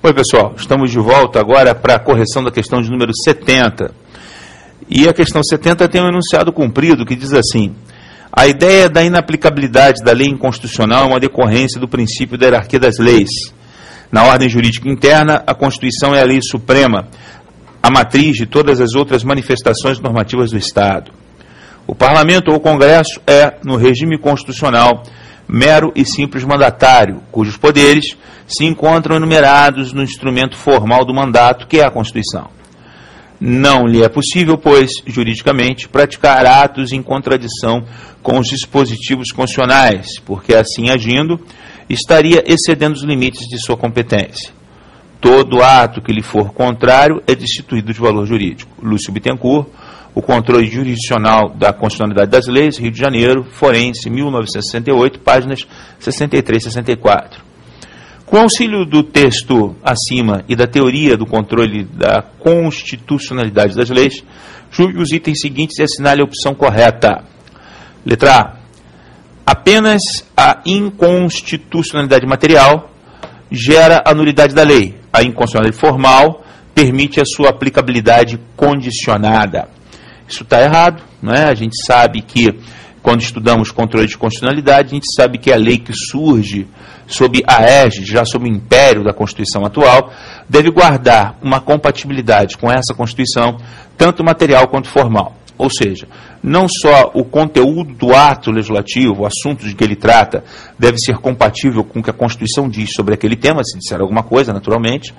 Oi, pessoal. Estamos de volta agora para a correção da questão de número 70. E a questão 70 tem um enunciado cumprido que diz assim: a ideia da inaplicabilidade da lei inconstitucional é uma decorrência do princípio da hierarquia das leis. Na ordem jurídica interna, a Constituição é a lei suprema, a matriz de todas as outras manifestações normativas do Estado. O Parlamento ou o Congresso é, no regime constitucional, mero e simples mandatário, cujos poderes se encontram enumerados no instrumento formal do mandato, que é a Constituição. Não lhe é possível, pois, juridicamente, praticar atos em contradição com os dispositivos constitucionais, porque, assim agindo, estaria excedendo os limites de sua competência. Todo ato que lhe for contrário é destituído de valor jurídico. Lúcio Bittencourt, O Controle Jurisdicional da Constitucionalidade das Leis, Rio de Janeiro, Forense, 1968, páginas 63 e 64. Com auxílio do texto acima e da teoria do controle da constitucionalidade das leis, julgue os itens seguintes e assinale a opção correta. Letra A. Apenas a inconstitucionalidade material gera a nulidade da lei. A inconstitucionalidade formal permite a sua aplicabilidade condicionada. Isso está errado, não é? A gente sabe que, quando estudamos controle de constitucionalidade, a gente sabe que a lei que surge sob a égide, já sob o império da Constituição atual, deve guardar uma compatibilidade com essa Constituição, tanto material quanto formal. Ou seja, não só o conteúdo do ato legislativo, o assunto de que ele trata, deve ser compatível com o que a Constituição diz sobre aquele tema, se disser alguma coisa, naturalmente.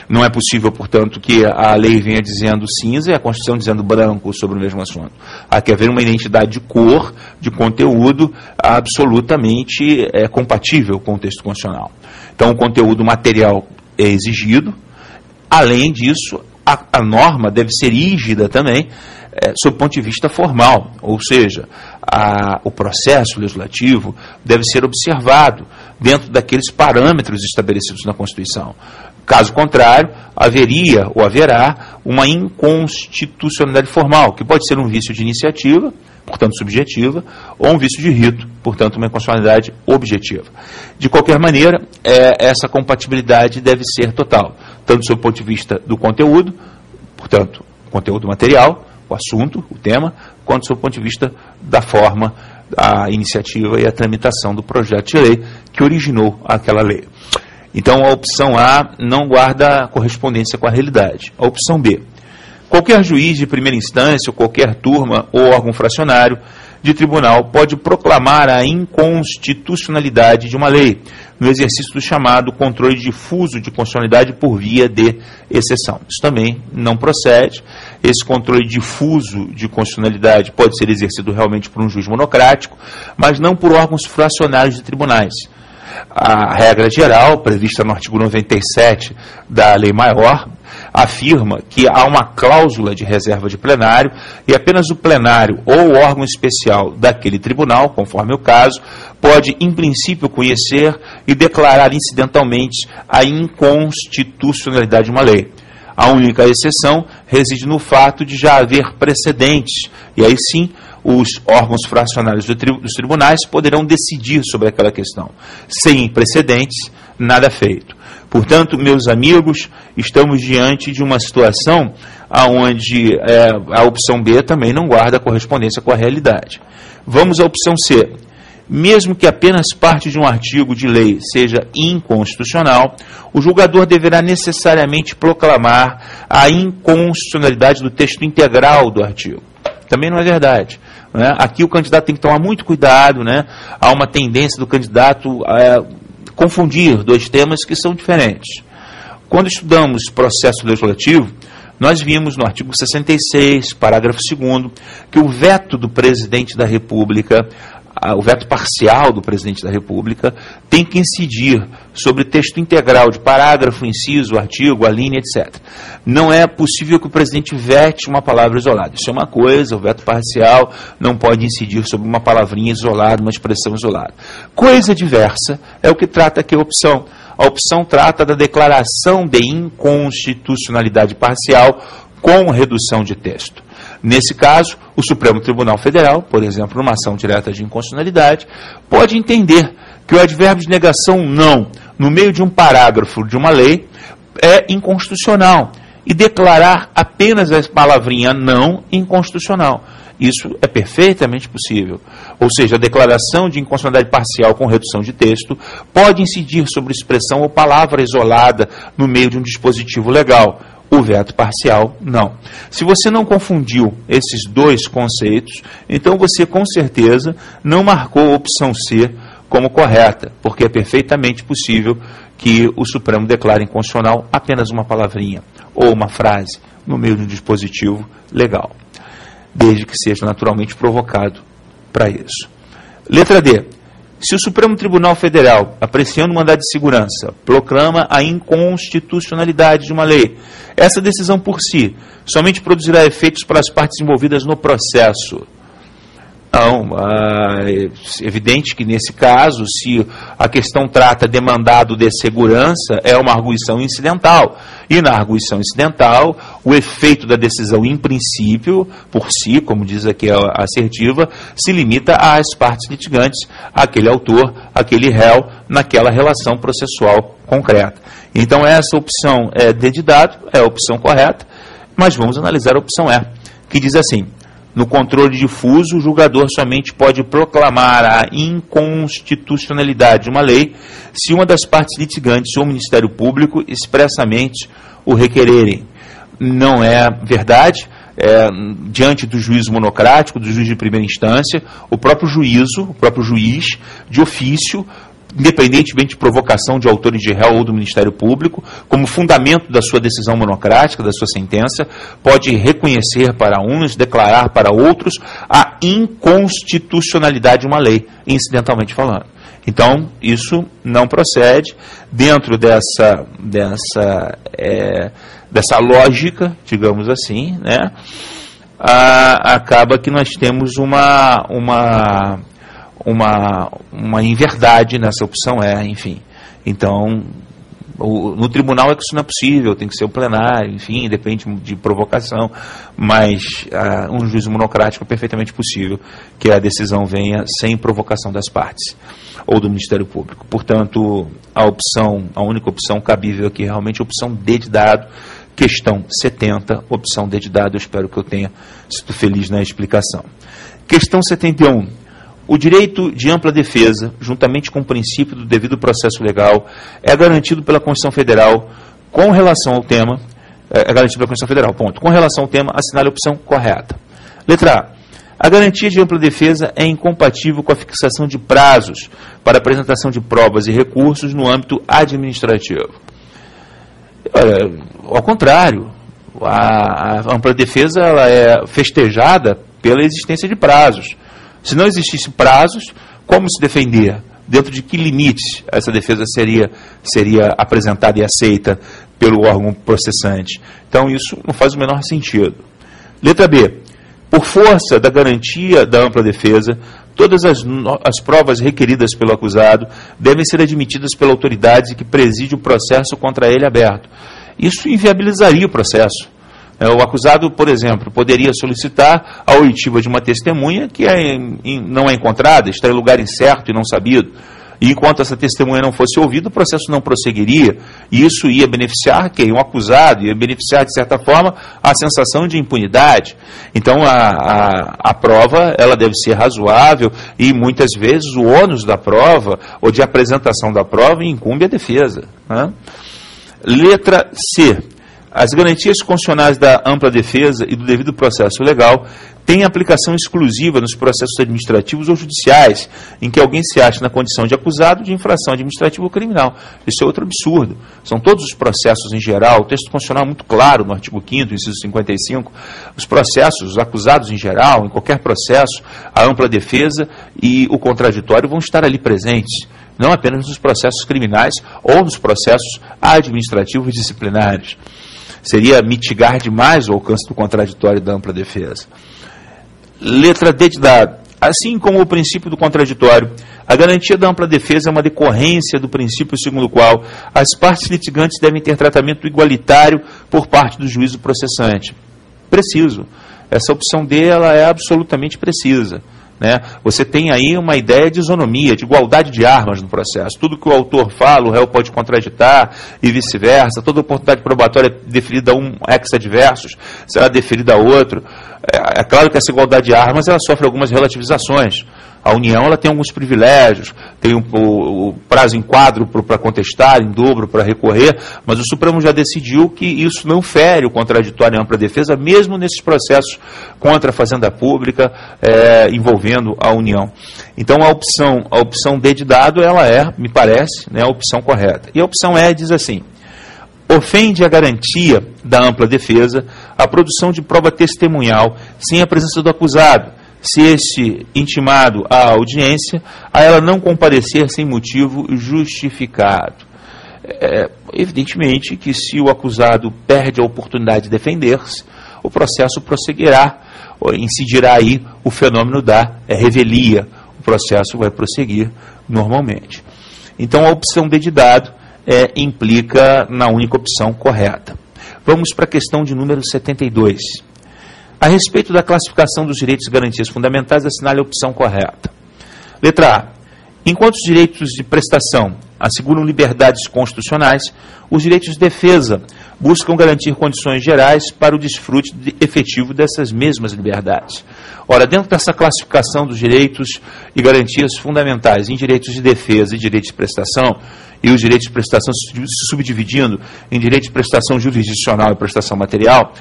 Não é possível, portanto, que a lei venha dizendo cinza e a Constituição dizendo branco sobre o mesmo assunto. Há que haver uma identidade de cor, de conteúdo, absolutamente compatível com o texto constitucional. Então, o conteúdo material é exigido. Além disso, a norma deve ser rígida também, sob o ponto de vista formal, ou seja, o processo legislativo deve ser observado dentro daqueles parâmetros estabelecidos na Constituição. Caso contrário, haveria ou haverá uma inconstitucionalidade formal, que pode ser um vício de iniciativa, portanto subjetiva, ou um vício de rito, portanto uma inconstitucionalidade objetiva. De qualquer maneira, essa compatibilidade deve ser total, tanto sob o ponto de vista do conteúdo, portanto, conteúdo material, o assunto, o tema, quanto sob o ponto de vista da forma, a iniciativa e a tramitação do projeto de lei que originou aquela lei. Então, a opção A não guarda correspondência com a realidade. A opção B. Qualquer juiz de primeira instância, ou qualquer turma ou órgão fracionário de tribunal pode proclamar a inconstitucionalidade de uma lei, no exercício do chamado controle difuso de constitucionalidade por via de exceção. Isso também não procede. Esse controle difuso de constitucionalidade pode ser exercido realmente por um juiz monocrático, mas não por órgãos fracionários de tribunais. A regra geral, prevista no artigo 97 da Lei Maior, afirma que há uma cláusula de reserva de plenário e apenas o plenário ou o órgão especial daquele tribunal, conforme o caso, pode, em princípio, conhecer e declarar incidentalmente a inconstitucionalidade de uma lei. A única exceção reside no fato de já haver precedentes, e aí sim os órgãos fracionários dos tribunais poderão decidir sobre aquela questão. Sem precedentes, nada feito. Portanto, meus amigos, estamos diante de uma situação onde a opção B também não guarda correspondência com a realidade. Vamos à opção C. Mesmo que apenas parte de um artigo de lei seja inconstitucional, o julgador deverá necessariamente proclamar a inconstitucionalidade do texto integral do artigo. Também não é verdade. Né? Aqui o candidato tem que tomar muito cuidado, né? Há uma tendência do candidato a confundir dois temas que são diferentes. Quando estudamos processo legislativo, nós vimos no artigo 66, parágrafo 2º, que o veto do presidente da República, o veto parcial do presidente da República, tem que incidir sobre o texto integral de parágrafo, inciso, artigo, a linha, etc. Não é possível que o presidente vete uma palavra isolada. Isso é uma coisa, o veto parcial não pode incidir sobre uma palavrinha isolada, uma expressão isolada. Coisa diversa é o que trata aqui a opção. A opção trata da declaração de inconstitucionalidade parcial com redução de texto. Nesse caso, o Supremo Tribunal Federal, por exemplo, numa ação direta de inconstitucionalidade, pode entender que o advérbio de negação não, no meio de um parágrafo de uma lei, é inconstitucional. E declarar apenas a palavrinha não inconstitucional. Isso é perfeitamente possível. Ou seja, a declaração de inconstitucionalidade parcial com redução de texto pode incidir sobre expressão ou palavra isolada no meio de um dispositivo legal. O veto parcial, não. Se você não confundiu esses dois conceitos, então você com certeza não marcou a opção C como correta, porque é perfeitamente possível que o Supremo declare inconstitucional apenas uma palavrinha ou uma frase no meio de um dispositivo legal, desde que seja naturalmente provocado para isso. Letra D. Se o Supremo Tribunal Federal, apreciando o mandado de segurança, proclama a inconstitucionalidade de uma lei, essa decisão por si somente produzirá efeitos para as partes envolvidas no processo. Não, é evidente que nesse caso, se a questão trata de mandado de segurança, é uma arguição incidental. E na arguição incidental, o efeito da decisão, em princípio, por si, como diz aqui a assertiva, se limita às partes litigantes, àquele autor, àquele réu, naquela relação processual concreta. Então, essa opção de dado é a opção correta, mas vamos analisar a opção E, que diz assim: no controle difuso, o julgador somente pode proclamar a inconstitucionalidade de uma lei se uma das partes litigantes ou o Ministério Público expressamente o requererem. Não é verdade. Diante do juízo monocrático, do juiz de primeira instância, o próprio juiz, de ofício, independentemente de provocação de autor de réu ou do Ministério Público, como fundamento da sua decisão monocrática, da sua sentença, pode reconhecer para uns, declarar para outros a inconstitucionalidade de uma lei, incidentalmente falando. Então, isso não procede dentro dessa lógica, digamos assim, né? Acaba que nós temos uma inverdade nessa opção enfim. Então, no tribunal é que isso não é possível, tem que ser o plenário, enfim, depende de provocação, mas um juízo monocrático é perfeitamente possível que a decisão venha sem provocação das partes ou do Ministério Público. Portanto, a única opção cabível aqui é realmente a opção D de dado, questão 70, opção D de dado. Eu espero que eu tenha sido feliz na explicação. Questão 71. O direito de ampla defesa, juntamente com o princípio do devido processo legal, é garantido pela Constituição Federal com relação ao tema, ponto. Com relação ao tema, assinale a opção correta. Letra A. A garantia de ampla defesa é incompatível com a fixação de prazos para apresentação de provas e recursos no âmbito administrativo. Ao contrário, a ampla defesa ela é festejada pela existência de prazos. Se não existisse prazos, como se defender? Dentro de que limites essa defesa seria apresentada e aceita pelo órgão processante? Então, isso não faz o menor sentido. Letra B. Por força da garantia da ampla defesa, todas as provas requeridas pelo acusado devem ser admitidas pela autoridade que preside o processo contra ele aberto. Isso inviabilizaria o processo. O acusado, por exemplo, poderia solicitar a oitiva de uma testemunha que não é encontrada, está em lugar incerto e não sabido. E enquanto essa testemunha não fosse ouvida, o processo não prosseguiria. E isso ia beneficiar quem? O acusado, ia beneficiar, de certa forma, a sensação de impunidade. Então, a prova ela deve ser razoável e, muitas vezes, o ônus da prova ou de apresentação da prova incumbe a defesa, né? Letra C. As garantias constitucionais da ampla defesa e do devido processo legal têm aplicação exclusiva nos processos administrativos ou judiciais, em que alguém se acha na condição de acusado de infração administrativa ou criminal. Isso é outro absurdo. São todos os processos em geral, o texto constitucional é muito claro no artigo 5º, inciso 55, os processos, os acusados em geral, em qualquer processo, a ampla defesa e o contraditório vão estar ali presentes, não apenas nos processos criminais ou nos processos administrativos e disciplinares. Seria mitigar demais o alcance do contraditório da ampla defesa. Letra D de dado. Assim como o princípio do contraditório, a garantia da ampla defesa é uma decorrência do princípio segundo o qual as partes litigantes devem ter tratamento igualitário por parte do juízo processante. Preciso. Essa opção D ela é absolutamente precisa. né? Você tem aí uma ideia de isonomia, de igualdade de armas no processo. Tudo que o autor fala, o réu pode contraditar e vice-versa. Toda oportunidade probatória deferida a um ex-adversus será deferida a outro. É claro que essa igualdade de armas ela sofre algumas relativizações. A União ela tem alguns privilégios, tem o prazo em quadro para contestar, em dobro para recorrer, mas o Supremo já decidiu que isso não fere o contraditório em ampla defesa, mesmo nesses processos contra a Fazenda Pública envolvendo a União. Então a opção D de dado, ela me parece, né, a opção correta. E a opção E diz assim: ofende a garantia da ampla defesa a produção de prova testemunhal sem a presença do acusado, se este intimado à audiência, a ela não comparecer sem motivo justificado. Evidentemente que se o acusado perde a oportunidade de defender-se, o processo prosseguirá, incidirá aí o fenômeno da revelia, o processo vai prosseguir normalmente. Então a opção D de dado implica na única opção correta. Vamos para a questão de número 72. A respeito da classificação dos direitos e garantias fundamentais, assinale a opção correta. Letra A. Enquanto os direitos de prestação asseguram liberdades constitucionais, os direitos de defesa buscam garantir condições gerais para o desfrute efetivo dessas mesmas liberdades. Ora, dentro dessa classificação dos direitos e garantias fundamentais em direitos de defesa e direitos de prestação, e os direitos de prestação se subdividindo em direito de prestação jurisdicional e prestação material,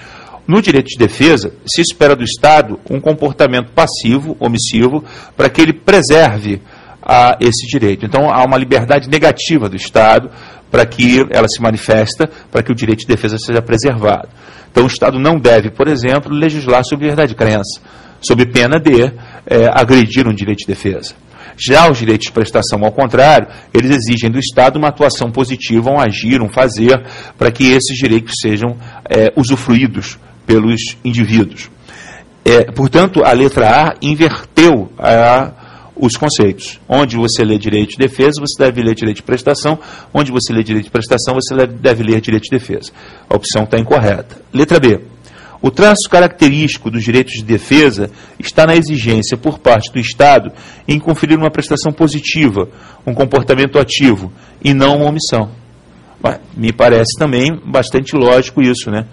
no direito de defesa, se espera do Estado um comportamento passivo, omissivo, para que ele preserve esse direito. Então, há uma liberdade negativa do Estado para que ela se manifesta, para que o direito de defesa seja preservado. Então, o Estado não deve, por exemplo, legislar sobre liberdade de crença, sob pena de agredir um direito de defesa. Já os direitos de prestação, ao contrário, eles exigem do Estado uma atuação positiva, um agir, um fazer, para que esses direitos sejam usufruídos pelos indivíduos. Portanto, a letra A inverteu os conceitos. Onde você lê direito de defesa, você deve ler direito de prestação. Onde você lê direito de prestação, você deve ler direito de defesa. A opção está incorreta. Letra B. O traço característico dos direitos de defesa está na exigência por parte do Estado em conferir uma prestação positiva, um comportamento ativo, e não uma omissão. Me parece também bastante lógico isso, né?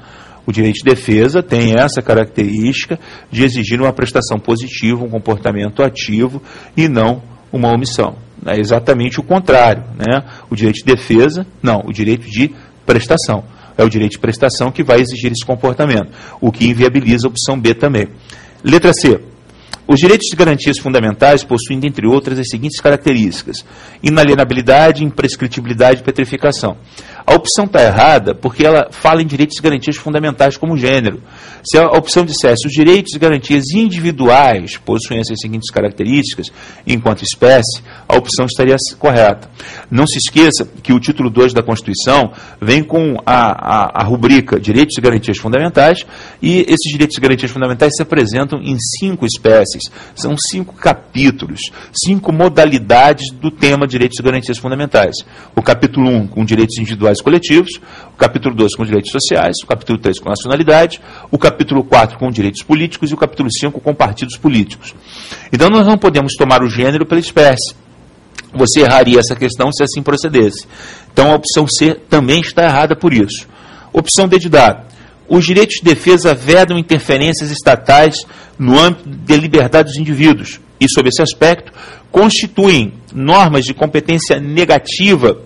O direito de defesa tem essa característica de exigir uma prestação positiva, um comportamento ativo e não uma omissão. É exatamente o contrário, né? O direito de defesa, não, o direito de prestação. É o direito de prestação que vai exigir esse comportamento, o que inviabiliza a opção B também. Letra C. Os direitos de garantias fundamentais possuem, dentre outras, as seguintes características: inalienabilidade, imprescritibilidade e petrificação. A opção está errada porque ela fala em direitos e garantias fundamentais como gênero. Se a opção dissesse os direitos e garantias individuais possuem essas seguintes características, enquanto espécie, a opção estaria correta. Não se esqueça que o título 2 da Constituição vem com a rubrica Direitos e Garantias Fundamentais, e esses direitos e garantias fundamentais se apresentam em 5 espécies. São 5 capítulos, 5 modalidades do tema Direitos e Garantias Fundamentais. O capítulo 1 com direitos individuais e coletivos, o capítulo 2 com direitos sociais, o capítulo 3 com nacionalidade, o capítulo 4 com direitos políticos e o capítulo 5 com partidos políticos. Então nós não podemos tomar o gênero pela espécie. Você erraria essa questão se assim procedesse. Então a opção C também está errada por isso. Opção D de dado. Os direitos de defesa vedam interferências estatais no âmbito de liberdade dos indivíduos e, sob esse aspecto, constituem normas de competência negativa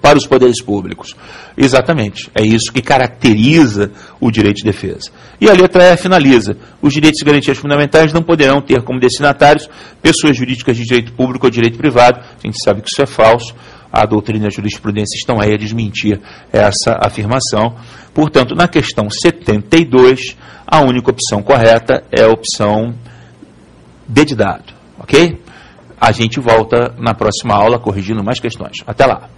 para os poderes públicos. Exatamente, é isso que caracteriza o direito de defesa. E a letra E finaliza: os direitos e garantias fundamentais não poderão ter como destinatários pessoas jurídicas de direito público ou direito privado. A gente sabe que isso é falso. A doutrina e a jurisprudência estão aí a desmentir essa afirmação. Portanto, na questão 72, a única opção correta é a opção D de dado. Ok? A gente volta na próxima aula corrigindo mais questões. Até lá!